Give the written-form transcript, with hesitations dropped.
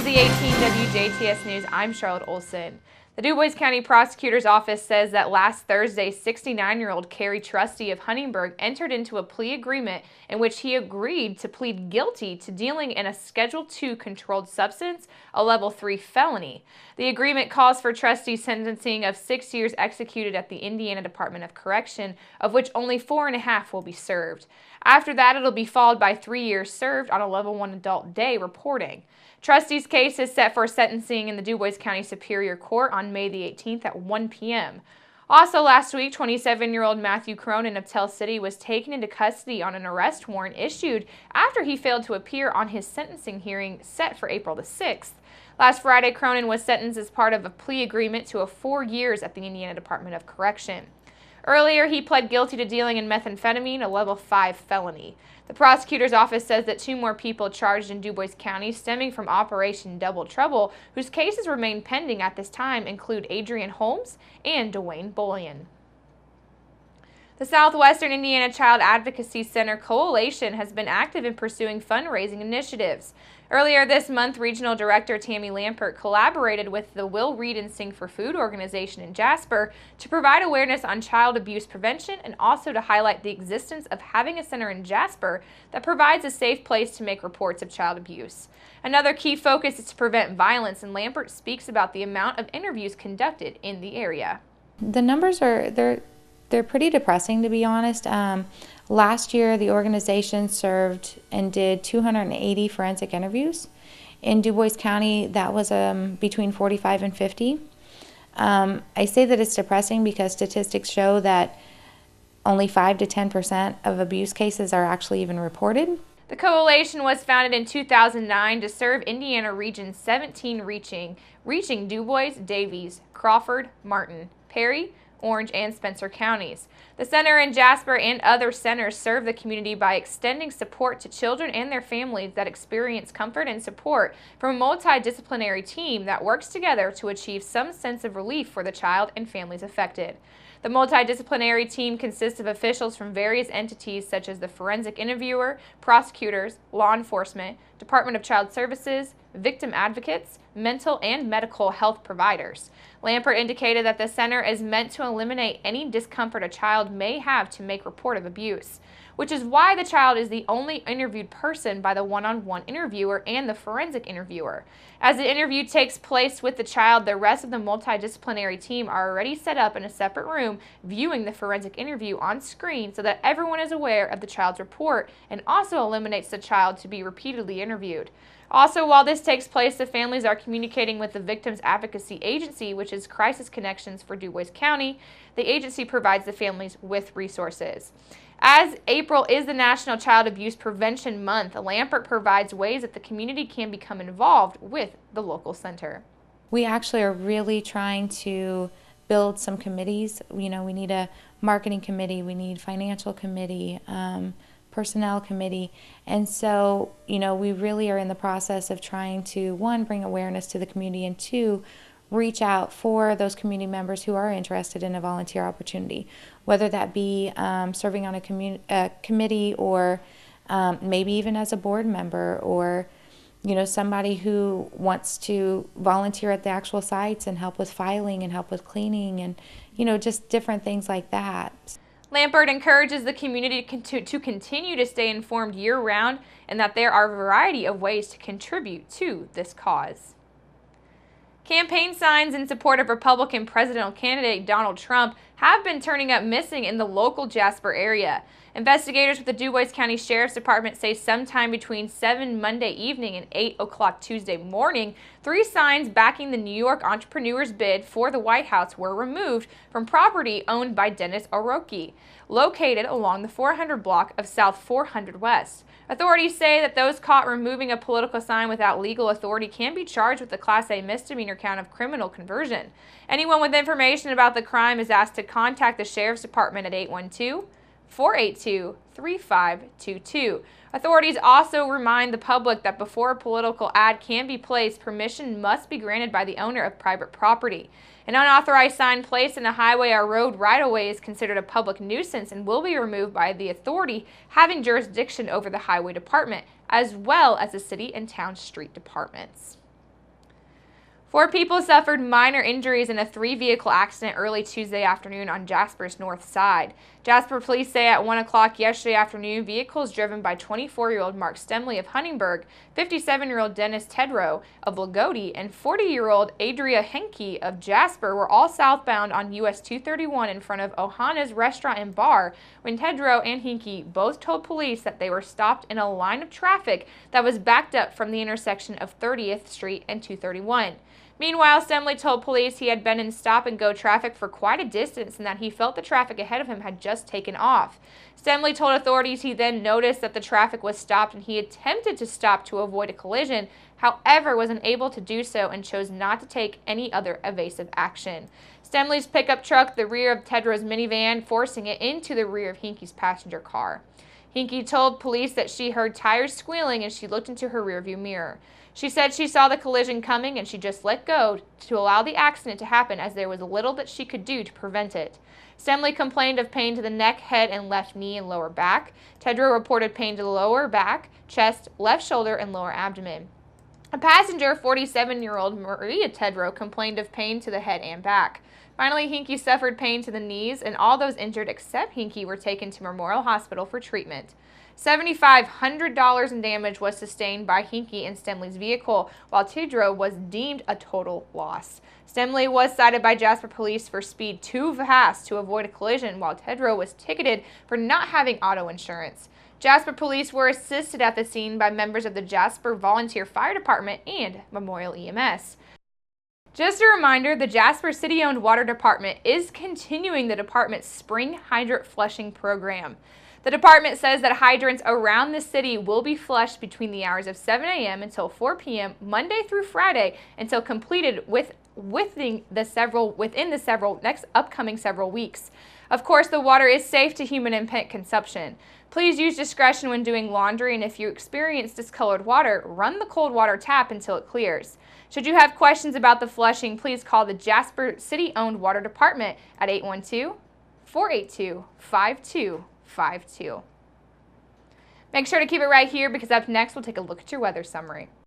the 18 WJTS News, I'm Charlotte Olson. The DuBois County Prosecutor's Office says that last Thursday, 69-year-old Carrie Trusty of Huntingburg entered into a plea agreement in which he agreed to plead guilty to dealing in a Schedule II controlled substance, a Level 3 felony. The agreement calls for Trusty's sentencing of 6 years executed at the Indiana Department of Correction, of which only 4.5 will be served. After that, it'll be followed by 3 years served on a Level 1 adult day reporting. Trusty's case is set for sentencing in the DuBois County Superior Court on May the 18th at 1 p.m. Also last week, 27-year-old Matthew Cronin of Tell City was taken into custody on an arrest warrant issued after he failed to appear on his sentencing hearing set for April the 6th. Last Friday, Cronin was sentenced as part of a plea agreement to 4 years at the Indiana Department of Correction. Earlier, he pled guilty to dealing in methamphetamine, a Level 5 felony. The prosecutor's office says that 2 more people charged in DuBois County stemming from Operation Double Trouble, whose cases remain pending at this time, include Adrian Holmes and Dwayne Bullion. The Southwestern Indiana Child Advocacy Center Coalition has been active in pursuing fundraising initiatives. Earlier this month, Regional Director Tammy Lampert collaborated with the Will Read and Sing for Food organization in Jasper to provide awareness on child abuse prevention and also to highlight the existence of having a center in Jasper that provides a safe place to make reports of child abuse. Another key focus is to prevent violence, and Lampert speaks about the amount of interviews conducted in the area. The numbers they're pretty depressing, to be honest. Last year, the organization served and did 280 forensic interviews. In DuBois County, that was between 45 and 50. I say that it's depressing because statistics show that only 5 to 10% of abuse cases are actually even reported. The coalition was founded in 2009 to serve Indiana Region 17 reaching DuBois, Davies, Crawford, Martin, Perry, Orange, and Spencer counties. The center in Jasper and other centers serve the community by extending support to children and their families that experience comfort and support from a multidisciplinary team that works together to achieve some sense of relief for the child and families affected. The multidisciplinary team consists of officials from various entities such as the forensic interviewer, prosecutors, law enforcement, Department of Child Services, victim advocates, mental and medical health providers. Lampert indicated that the center is meant to eliminate any discomfort a child may have to make report of abuse, which is why the child is the only interviewed person by the one-on-one interviewer and the forensic interviewer. As the interview takes place with the child, the rest of the multidisciplinary team are already set up in a separate room viewing the forensic interview on screen so that everyone is aware of the child's report and also eliminates the child to be repeatedly interviewed. Also, while this takes place, the families are communicating with the Victims Advocacy Agency, which is Crisis Connections for DuBois County. The agency provides the families with resources. As April is the National Child Abuse Prevention Month, Lampert provides ways that the community can become involved with the local center. We actually are really trying to build some committees. You know, we need a marketing committee, we need financial committee, personnel committee, and so, you know, we really are in the process of trying to, 1, bring awareness to the community, and 2, reach out for those community members who are interested in a volunteer opportunity, whether that be serving on a committee or maybe even as a board member, or, you know, somebody who wants to volunteer at the actual sites and help with filing and help with cleaning and, you know, just different things like that. Lampert encourages the community to continue to stay informed year-round and that there are a variety of ways to contribute to this cause. Campaign signs in support of Republican presidential candidate Donald Trump have been turning up missing in the local Jasper area. Investigators with the DuBois County Sheriff's Department say sometime between 7 Monday evening and 8 o'clock Tuesday morning, 3 signs backing the New York entrepreneur's bid for the White House were removed from property owned by Dennis Oroki, located along the 400 block of South 400 West. Authorities say that those caught removing a political sign without legal authority can be charged with a Class A misdemeanor count of criminal conversion. Anyone with information about the crime is asked to contact the Sheriff's Department at 812-482-3522. Authorities also remind the public that before a political ad can be placed, permission must be granted by the owner of private property. An unauthorized sign placed in a highway or road right-of-way is considered a public nuisance and will be removed by the authority having jurisdiction over the highway department, as well as the city and town street departments. 4 people suffered minor injuries in a 3-vehicle accident early Tuesday afternoon on Jasper's north side. Jasper police say at 1 o'clock yesterday afternoon, vehicles driven by 24-year-old Mark Stemley of Huntingburg, 57-year-old Dennis Tedrow of Lagodi, and 40-year-old Adria Henke of Jasper were all southbound on US 231 in front of Ohana's Restaurant and Bar when Tedrow and Henke both told police that they were stopped in a line of traffic that was backed up from the intersection of 30th Street and 231. Meanwhile, Stemley told police he had been in stop-and-go traffic for quite a distance and that he felt the traffic ahead of him had just taken off. Stemley told authorities he then noticed that the traffic was stopped and he attempted to stop to avoid a collision, however was unable to do so and chose not to take any other evasive action. Stemley's pickup truck the rear of Tedrow's minivan, forcing it into the rear of Henke's passenger car. Henke told police that she heard tires squealing as she looked into her rearview mirror. She said she saw the collision coming and she just let go to allow the accident to happen as there was little that she could do to prevent it. Stemley complained of pain to the neck, head, and left knee and lower back. Tedrow reported pain to the lower back, chest, left shoulder, and lower abdomen. A passenger, 47-year-old Maria Tedrow, complained of pain to the head and back. Finally, Henke suffered pain to the knees, and all those injured except Henke were taken to Memorial Hospital for treatment. $7,500 in damage was sustained by Henke and Stemley's vehicle, while Tedrow was deemed a total loss. Stemley was cited by Jasper police for speed too fast to avoid a collision, while Tedrow was ticketed for not having auto insurance. Jasper police were assisted at the scene by members of the Jasper Volunteer Fire Department and Memorial EMS. Just a reminder, the Jasper City-owned Water Department is continuing the department's spring hydrant flushing program. The department says that hydrants around the city will be flushed between the hours of 7 a.m. until 4 p.m. Monday through Friday until completed within the several next upcoming several weeks. Of course, the water is safe to human and pet consumption. Please use discretion when doing laundry, and if you experience discolored water, run the cold water tap until it clears. Should you have questions about the flushing, please call the Jasper City-owned Water Department at 812-482-5252. Make sure to keep it right here because up next we'll take a look at your weather summary.